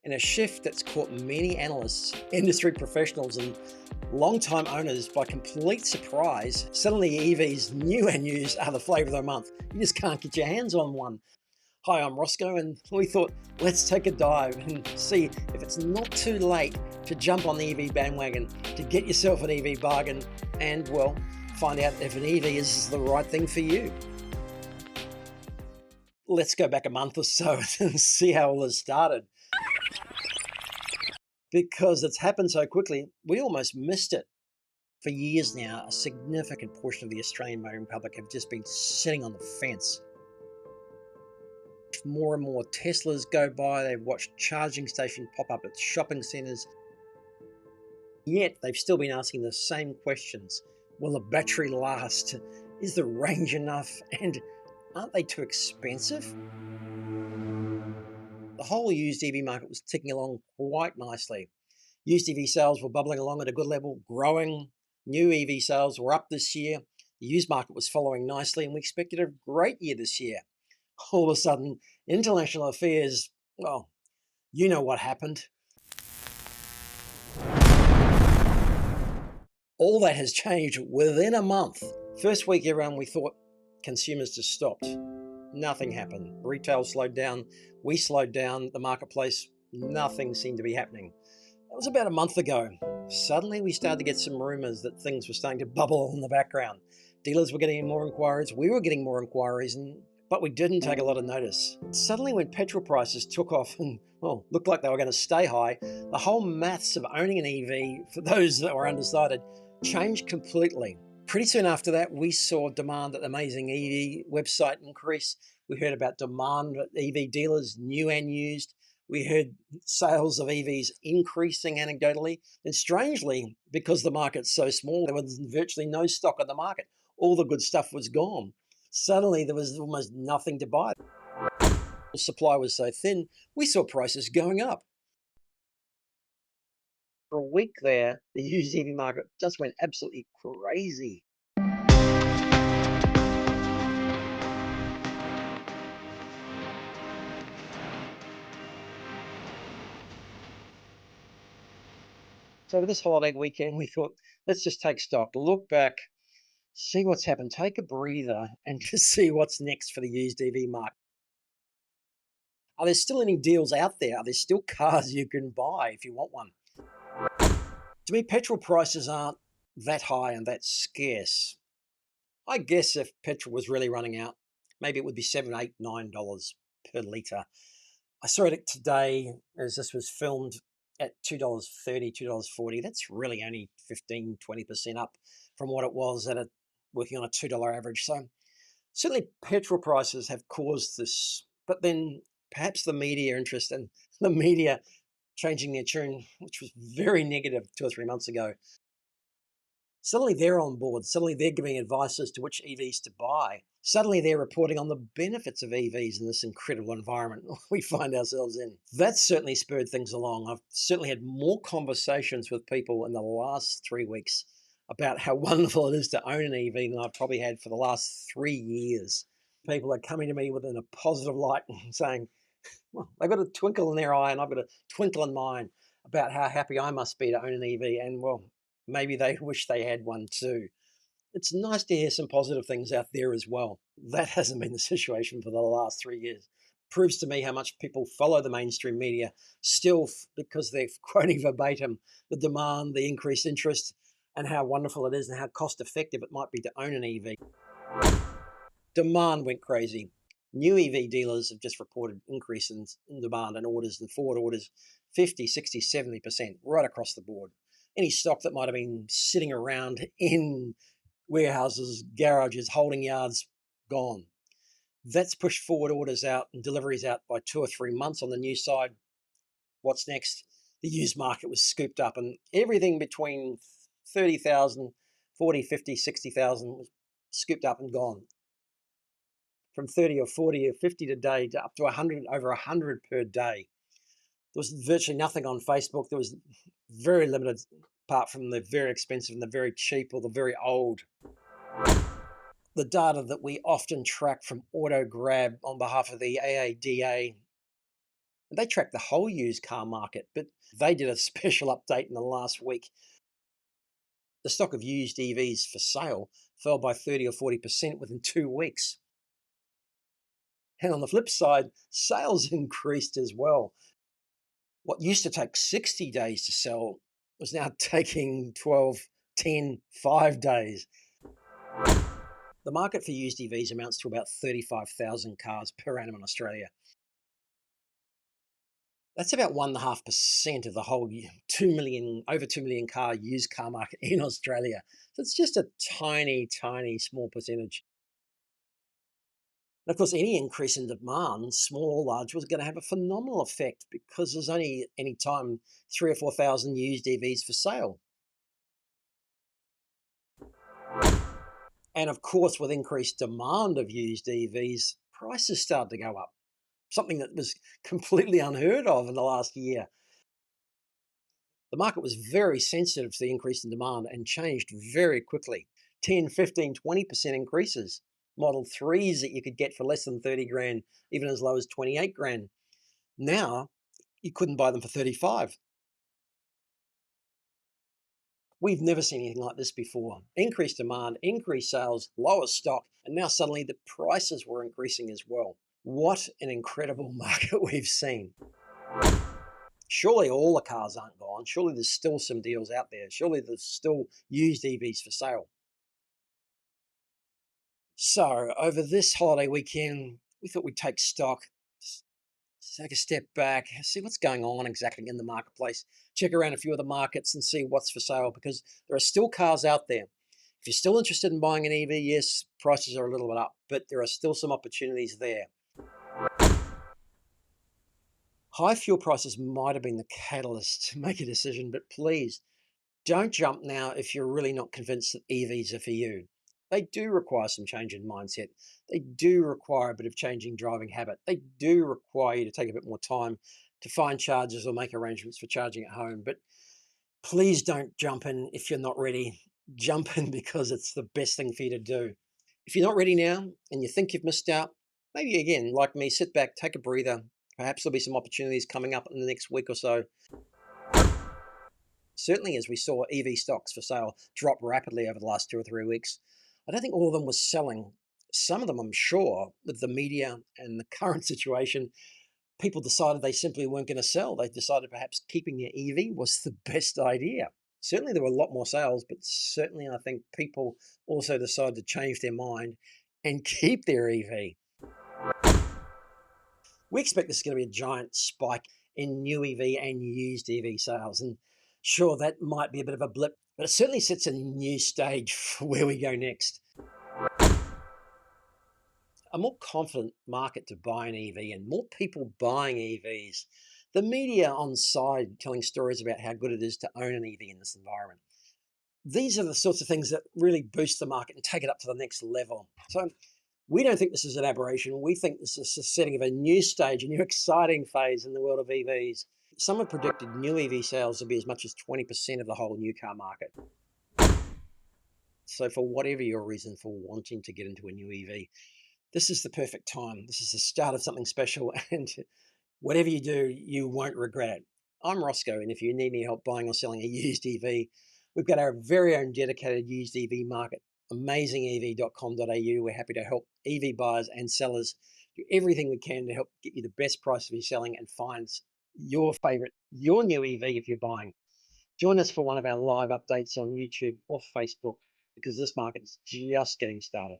in a shift that's caught many analysts, industry professionals, and long-time owners by complete surprise. Suddenly, EVs, new and used, are the flavour of the month. You just can't get your hands on one. Hi, I'm Rosco, and we thought let's take a dive and see if it's not too late to jump on the EV bandwagon, to get yourself an EV bargain, and, well, find out if an EV is the right thing for you. Let's go back a month or so and see how all this started. Because it's happened so quickly, we almost missed it. For years now, a significant portion of the Australian motoring public have just been sitting on the fence. More and more Teslas go by, they've watched charging stations pop up at shopping centres, yet they've still been asking the same questions. Will the battery last? Is the range enough? And aren't they too expensive? The whole used EV market was ticking along quite nicely. Used EV sales were bubbling along at a good level, growing. New EV sales were up this year. The used market was following nicely, and we expected a great year this year. All of a sudden, international affairs, well, you know what happened. All that has changed within a month. First week around, we thought consumers just stopped. Nothing happened. Retail slowed down. We slowed down. The marketplace, nothing seemed to be happening. That was about a month ago. Suddenly we started to get some rumours that things were starting to bubble in the background. Dealers were getting more inquiries. We were getting more inquiries, but we didn't take a lot of notice. Suddenly when petrol prices took off and, well, looked like they were going to stay high, the whole maths of owning an EV, for those that were undecided, changed completely. Pretty soon after that, we saw demand at the AmazingEV website increase. We heard about demand at EV dealers, new and used. We heard sales of EVs increasing anecdotally. And strangely, because the market's so small, there was virtually no stock on the market. All the good stuff was gone. Suddenly, there was almost nothing to buy. The supply was so thin, we saw prices going up. For a week there, the used EV market just went absolutely crazy. So over this holiday weekend, we thought, let's just take stock, look back, see what's happened, take a breather, and just see what's next for the used EV market. Are there still any deals out there? Are there still cars you can buy if you want one? To me, petrol prices aren't that high and that scarce. I guess if petrol was really running out, maybe it would be $7, $8, $9 per litre. I saw it today as this was filmed at $2.30, $2.40. That's really only 15, 20% up from what it was at working on a $2 average. So certainly petrol prices have caused this, but then perhaps the media interest and the media changing their tune, which was very negative 2 or 3 months ago. Suddenly they're on board. Suddenly they're giving advice as to which EVs to buy. Suddenly they're reporting on the benefits of EVs in this incredible environment we find ourselves in. That's certainly spurred things along. I've certainly had more conversations with people in the last 3 weeks about how wonderful it is to own an EV than I've probably had for the last 3 years. People are coming to me within a positive light and saying, well, they've got a twinkle in their eye and I've got a twinkle in mine about how happy I must be to own an EV, and, well, maybe they wish they had one too. It's nice to hear some positive things out there as well. That hasn't been the situation for the last 3 years. Proves to me how much people follow the mainstream media still because they're quoting verbatim the demand, the increased interest, and how wonderful it is and how cost effective it might be to own an EV. Demand went crazy. New EV dealers have just reported increase in demand and orders and forward orders 50, 60, 70% right across the board. Any stock that might have been sitting around in warehouses, garages, holding yards, gone. That's pushed forward orders out and deliveries out by 2 or 3 months on the new side. What's next? The used market was scooped up, and everything between 30,000, 40, 50, 60,000 was scooped up and gone. From 30 or 40 or 50 a day to up to 100, over 100 per day. There was virtually nothing on Facebook. There was very limited, apart from the very expensive and the very cheap or the very old. The data that we often track from AutoGrab on behalf of the AADA And they track the whole used car market, but they did a special update in the last week. The stock of used EVs for sale fell by 30 or 40% within 2 weeks. And on the flip side, sales increased as well. What used to take 60 days to sell was now taking 12, 10, 5 days. The market for used EVs amounts to about 35,000 cars per annum in Australia. That's about 1.5% of the whole 2 million, over 2 million car used car market in Australia. So it's just a tiny, tiny, small percentage. And of course, any increase in demand, small or large, was going to have a phenomenal effect because there's only any time 3 or 4 thousand used EVs for sale. And of course, with increased demand of used EVs, prices started to go up, something that was completely unheard of in the last year. The market was very sensitive to the increase in demand and changed very quickly. 10, 15, 20% increases. Model 3s that you could get for less than 30 grand, even as low as 28 grand. Now, you couldn't buy them for 35. We've never seen anything like this before. Increased demand, increased sales, lower stock, and now suddenly the prices were increasing as well. What an incredible market we've seen. Surely all the cars aren't gone. Surely there's still some deals out there. Surely there's still used EVs for sale. So over this holiday weekend, we thought we'd take stock, take a step back, see what's going on exactly in the marketplace, check around a few of the markets and see what's for sale because there are still cars out there. If you're still interested in buying an EV, yes, prices are a little bit up, but there are still some opportunities there. High fuel prices might have been the catalyst to make a decision, but please don't jump now if you're really not convinced that EVs are for you. They do require some change in mindset. They do require a bit of changing driving habit. They do require you to take a bit more time to find chargers or make arrangements for charging at home. But please don't jump in if you're not ready. Jump in because it's the best thing for you to do. If you're not ready now and you think you've missed out, maybe again, like me, sit back, take a breather. Perhaps there'll be some opportunities coming up in the next week or so. Certainly, as we saw EV stocks for sale drop rapidly over the last 2 or 3 weeks, I don't think all of them was selling. Some of them, I'm sure, with the media and the current situation, people decided they simply weren't going to sell. They decided perhaps keeping their EV was the best idea. Certainly, there were a lot more sales, but certainly, I think people also decided to change their mind and keep their EV. We expect this is going to be a giant spike in new EV and used EV sales. And sure, that might be a bit of a blip, but it certainly sets a new stage for where we go next. A more confident market to buy an EV and more people buying EVs. The media on side telling stories about how good it is to own an EV in this environment. These are the sorts of things that really boost the market and take it up to the next level. So we don't think this is an aberration. We think this is the setting of a new stage, a new exciting phase in the world of EVs. Some have predicted new EV sales will be as much as 20% of the whole new car market. So for whatever your reason for wanting to get into a new EV, this is the perfect time. This is the start of something special, and whatever you do, you won't regret it. I'm Rosco, and if you need any help buying or selling a used EV, we've got our very own dedicated used EV market, AmazingEV.com.au. We're happy to help EV buyers and sellers do everything we can to help get you the best price for your selling and find your new EV if you're buying. Join us for one of our live updates on YouTube or Facebook because this market is just getting started.